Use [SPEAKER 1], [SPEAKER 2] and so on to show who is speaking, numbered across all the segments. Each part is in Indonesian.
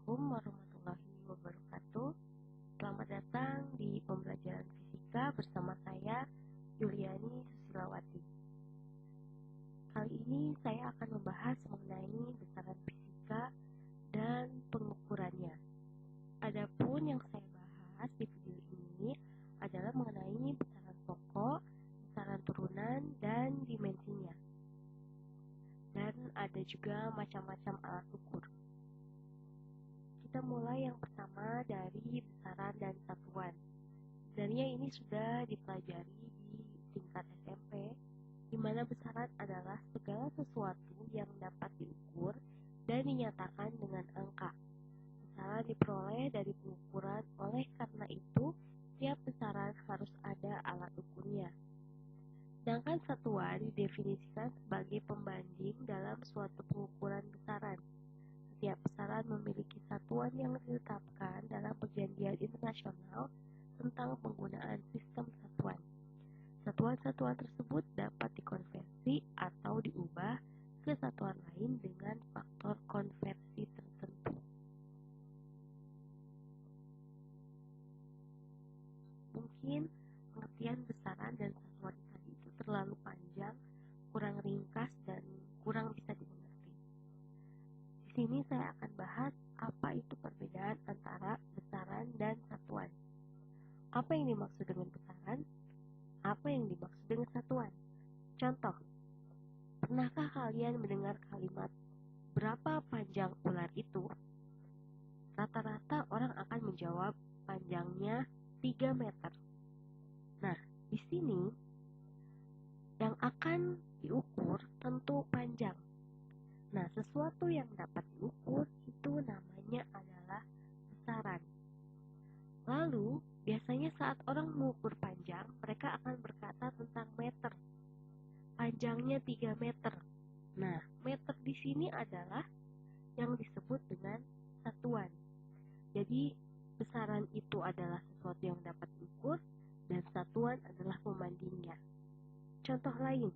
[SPEAKER 1] Assalamualaikum warahmatullahi wabarakatuh. Selamat datang di pembelajaran fisika bersama saya, Yuliani Susilawati. Kali ini saya akan membahas mengenai besaran fisika dan pengukurannya. Adapun yang saya bahas di video ini adalah mengenai besaran pokok, besaran turunan, dan dimensinya. Dan ada juga macam-macam alat ukur. Kita mulai yang pertama dari besaran dan satuan. Sebenarnya ini sudah dipelajari di tingkat SMP, di mana besaran adalah segala sesuatu yang dapat diukur dan dinyatakan dengan angka. Besaran diperoleh dari pengukuran, oleh karena itu, tiap besaran harus ada alat ukurnya. Sedangkan satuan didefinisikan sebagai pembanding dalam suatu pengukuran besaran. Setiap besaran memiliki satuan yang ditetapkan dalam perjanjian internasional tentang penggunaan sistem satuan. Satuan-satuan tersebut dapat dikonversi atau diubah ke satuan lain dengan faktor konversi tertentu. Mungkin pengertian besaran dan satuan tadi itu terlalu panjang, kurang ringkas, dan kurang bisa dimengerti. Di sini saya akan bahas apa itu perbedaan antara besaran dan satuan. Apa yang dimaksud dengan besaran? Apa yang dimaksud dengan satuan? Contoh, pernahkah kalian mendengar kalimat berapa panjang ular itu? Rata-rata orang akan menjawab panjangnya 3 meter. Nah, di sini yang akan diukur tentu panjang. Nah, sesuatu yang dapat diukur itu namanya adalah besaran. Lalu, biasanya saat orang mengukur panjang, mereka akan berkata tentang meter. Panjangnya 3 meter. Nah, meter di sini adalah yang disebut dengan satuan. Jadi, besaran itu adalah sesuatu yang dapat diukur dan satuan adalah pembandingnya. Contoh lain,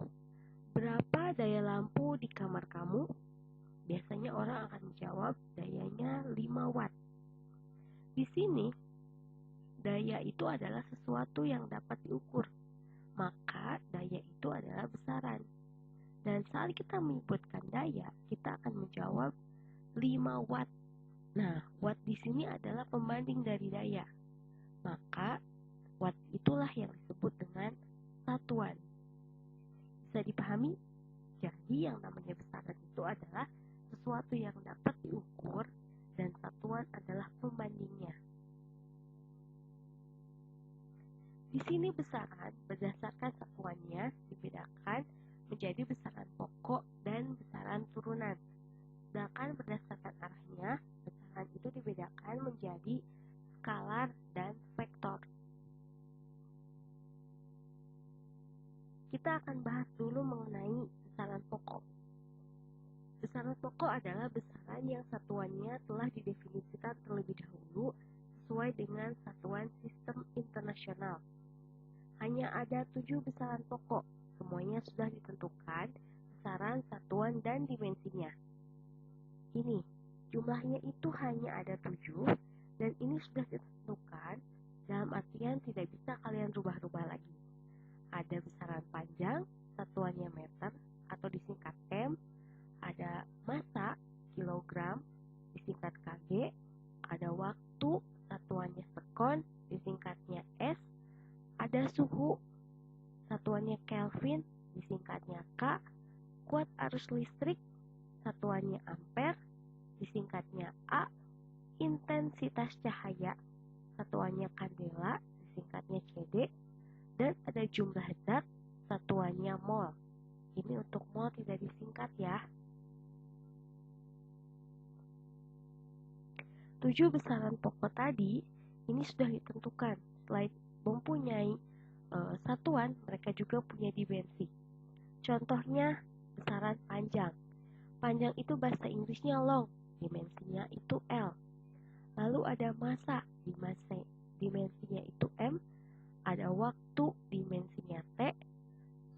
[SPEAKER 1] berapa daya lampu di kamar kamu? Biasanya orang akan menjawab dayanya 5 watt. Di sini, daya itu adalah sesuatu yang dapat diukur. Maka, daya itu adalah besaran. Dan saat kita menyebutkan daya, kita akan menjawab 5 watt. Nah, watt di sini adalah pembanding dari daya. Maka, watt itulah yang disebut dengan satuan. Bisa dipahami? Jadi, yang namanya besaran itu adalah sesuatu yang dapat diukur dan satuan adalah pembandingnya. Di sini besaran berdasarkan satuannya dibedakan menjadi besaran pokok dan besaran turunan. Sedangkan berdasarkan arahnya, besaran itu dibedakan menjadi skalar dan vektor. Kita akan bahas dulu mengenai besaran pokok. Besaran pokok adalah besaran yang satuannya telah didefinisikan terlebih dahulu sesuai dengan satuan sistem internasional. Hanya ada 7 besaran pokok, semuanya sudah ditentukan besaran, satuan, dan dimensinya. Ini, jumlahnya itu hanya ada 7, dan ini sudah ditentukan dalam artian tidak bisa kalian rubah-rubah lagi. Ada besaran panjang, satuannya meter atau disingkat M, ada massa, kilogram, disingkat kg, ada waktu, satuannya sekon, disingkatnya S, ada suhu, satuannya Kelvin, disingkatnya K, kuat arus listrik, satuannya ampere, disingkatnya A, intensitas cahaya, satuannya kandela, disingkatnya CD, dan ada jumlah zat, satuannya mol. Ini untuk mol tidak disingkat ya. 7 besaran pokok tadi ini sudah ditentukan. Selain mempunyai satuan, mereka juga punya dimensi. Contohnya besaran panjang. Panjang itu bahasa Inggrisnya long, dimensinya itu L. Lalu ada massa, dimensinya itu M. Ada waktu, dimensinya T.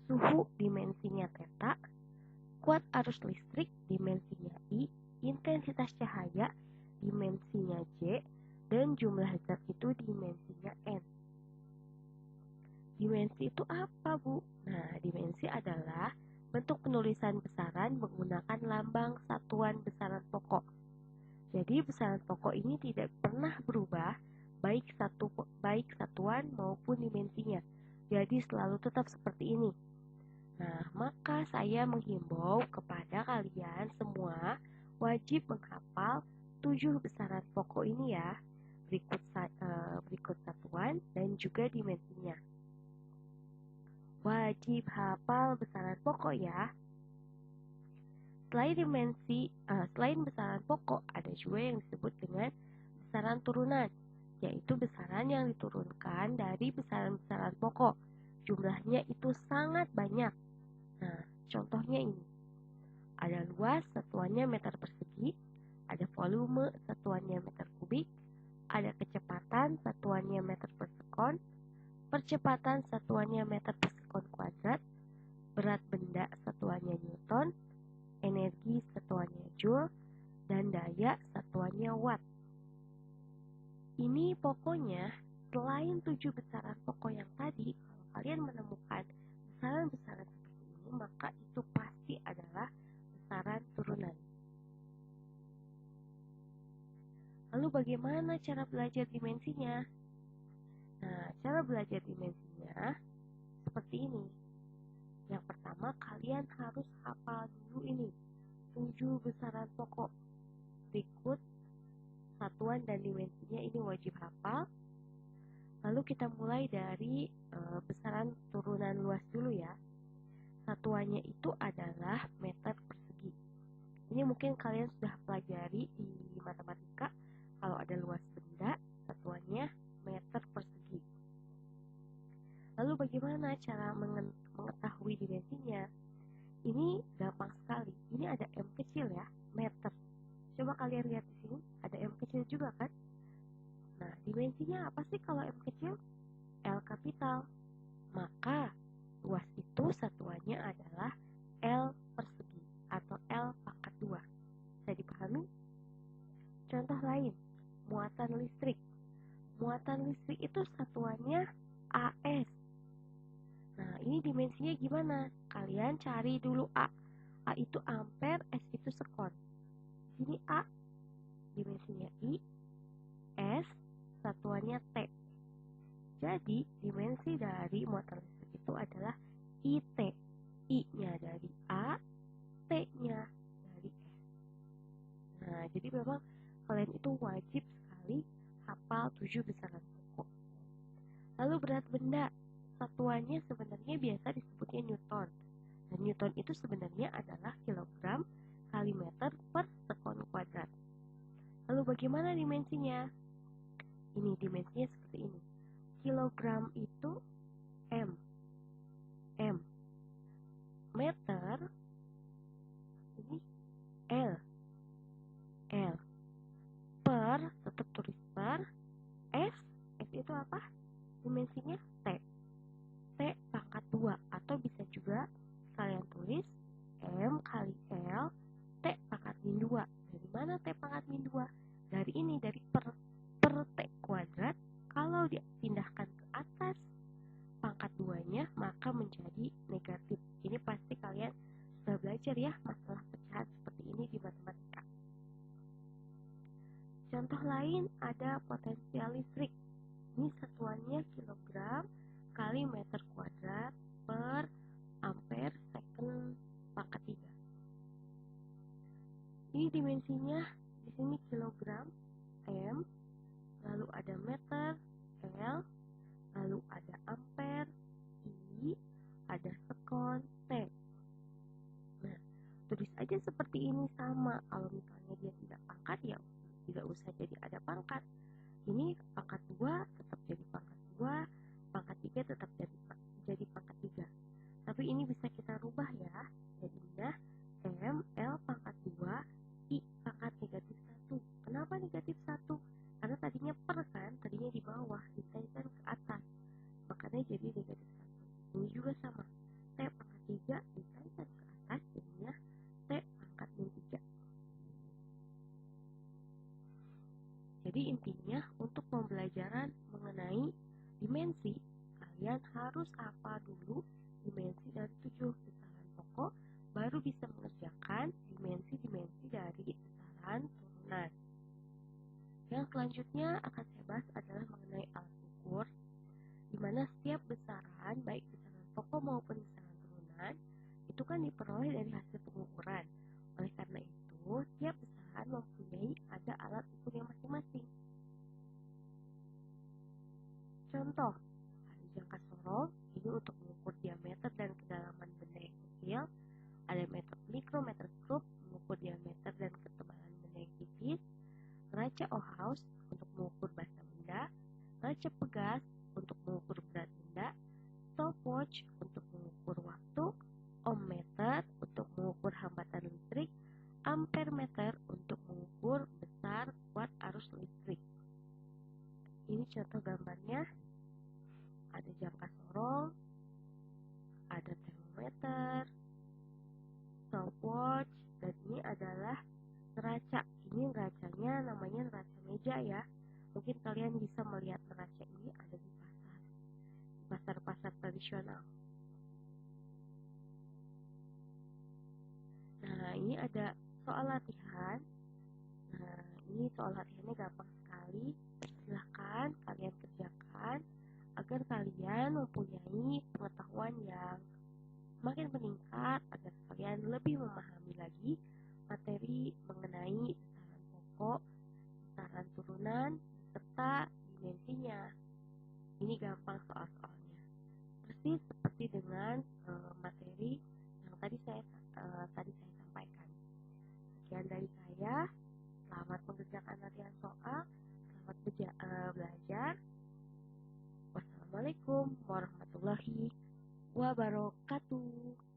[SPEAKER 1] Suhu, dimensinya theta. Kuat arus listrik, dimensinya I. Intensitas cahaya, dimensinya J, dan jumlah zat itu dimensinya N. Dimensi itu apa, Bu? Nah, dimensi adalah bentuk penulisan besaran menggunakan lambang satuan besaran pokok. Jadi besaran pokok ini tidak pernah berubah baik satuan maupun dimensinya. Jadi selalu tetap seperti ini. Nah, maka saya menghimbau kepada kalian semua wajib menghafal 7 besaran pokok ini ya. Berikut satuan dan juga dimensinya. Wajib hafal besaran pokok ya. Selain besaran pokok, ada juga yang disebut dengan besaran turunan, yaitu besaran yang diturunkan dari besaran-besaran pokok. Jumlahnya itu sangat banyak. Nah, contohnya ini. Ada luas, satuannya meter persegi. Ada volume, satuannya meter kubik. Ada kecepatan, satuannya meter per sekon. Percepatan, satuannya meter per sekon kuadrat. Berat benda, satuannya newton. Energi, satuannya joule. Dan daya, satuannya watt. Ini pokoknya, selain 7 besaran pokok yang tadi, kalau kalian menemukan besaran-besaran seperti ini, maka itu pasti adalah besaran turunan. Lalu bagaimana cara belajar dimensinya? Nah, cara belajar dimensinya seperti ini. Yang pertama, kalian harus hafal dulu ini 7 besaran pokok. Berikut satuan dan dimensinya ini wajib hafal. Lalu kita mulai dari besaran turunan luas dulu ya. Satuannya itu adalah meter persegi. Ini mungkin kalian sudah pelajari di matematika. Kalau ada luas benda, satuannya meter persegi. Lalu bagaimana cara mengetahui dimensinya? Ini gampang sekali. Ini ada M kecil ya, meter. Coba kalian lihat di sini, ada M kecil juga kan? Nah, dimensinya apa sih kalau M kecil? L kapital. Maka luas itu satuannya adalah L persegi atau L pangkat 2. Bisa dipahami? Contoh lain, muatan listrik. Muatan listrik itu satuannya AS. Nah, ini dimensinya gimana? Kalian cari dulu A. A itu ampere, S itu sekon. Di sini A, dimensinya I, S, satuannya T. Jadi, dimensi dari muatan listrik itu adalah IT. I-nya dari A, T-nya dari S. Nah, jadi memang kalian itu wajib sekali hafal 7 besaran pokok. Lalu berat benda. Satuannya sebenarnya biasa disebutnya Newton. Dan Newton itu sebenarnya adalah kilogram kali meter per sekon kuadrat. Lalu bagaimana dimensinya? Ini dimensinya seperti ini. Kilogram itu M. Meter ini L. Per, tetap tulis per. S itu apa? Dimensinya T. T pangkat 2 atau bisa juga kalian tulis M kali L T pangkat min 2. Dari mana T pangkat min 2? Dari ini, dari per T kuadrat. Kalau dipindahkan ke atas pangkat 2-nya maka menjadi negatif. Ini pasti kalian sudah belajar ya masalah pecahan seperti ini di matematika. Contoh lain ada potensial listrik. Ini satuannya kilogram kali meter kuadrat per ampere second pangkat 3. Ini dimensinya di sini kilogram M, lalu ada meter L, lalu ada ampere I, ada sekon T. Nah, tulis aja seperti ini sama. Kalau misalnya dia tidak pangkat ya tidak usah jadi ada pangkat. Ini pangkat 2 tetap jadi pangkat 2, pangkat 3 tetap jadi pangkat 3. Tapi ini bisa kita rubah ya. Jadinya M, L pangkat 2, I pangkat negatif 1. Kenapa negatif 1? Karena tadinya per kan, tadinya di bawah, ditaikkan ke atas. Makanya jadi negatif 1. Ini juga sama. T pangkat 3 ditaikkan ke atas, jadinya T pangkat min 3. Jadi intinya untuk pembelajaran mengenai dimensi, kalian harus hafal dulu dimensi dari 7 besaran pokok, baru bisa mengerjakan dimensi-dimensi dari besaran turunan. Yang selanjutnya akan saya bahas adalah mengenai alat ukur, di mana setiap besaran, baik besaran pokok maupun besaran turunan, itu kan diperoleh dari hasil pengukuran. Oleh karena itu, tiap besaran mempunyai ada alat ukurnya masing-masing. Contoh, ada jangka sorong, ini untuk mengukur diameter dan kedalaman benda yang kecil. Ada mikrometerskop, mengukur diameter dan ketebalan benda yang tipis. Neraca Ohaus untuk mengukur basa benda. Neraca pegas untuk mengukur berat benda. Stopwatch untuk mengukur waktu. Ohmmeter untuk mengukur hambatan listrik. Ampermeter untuk mengukur besar kuat arus listrik. Ini contoh gambarnya. Ada jangka sorong, ada termometer, stopwatch, dan ini adalah neraca. Ini neracanya namanya neraca meja ya. Mungkin kalian bisa melihat neraca ini ada di pasar-pasar tradisional. Nah, ini ada soal latihan. Nah, ini soal latihannya gampang sekali. Silahkan kalian kerjakan agar kalian mempunyai pengetahuan yang semakin meningkat, agar kalian lebih memahami lagi materi mengenai besaran pokok, besaran turunan, serta dimensinya. Ini gampang soal-soalnya. Persis seperti dengan materi yang tadi saya sampaikan. Sekian dari saya. Selamat mengerjakan latihan soal. Selamat belajar. Wassalamualaikum warahmatullahi wabarakatuh.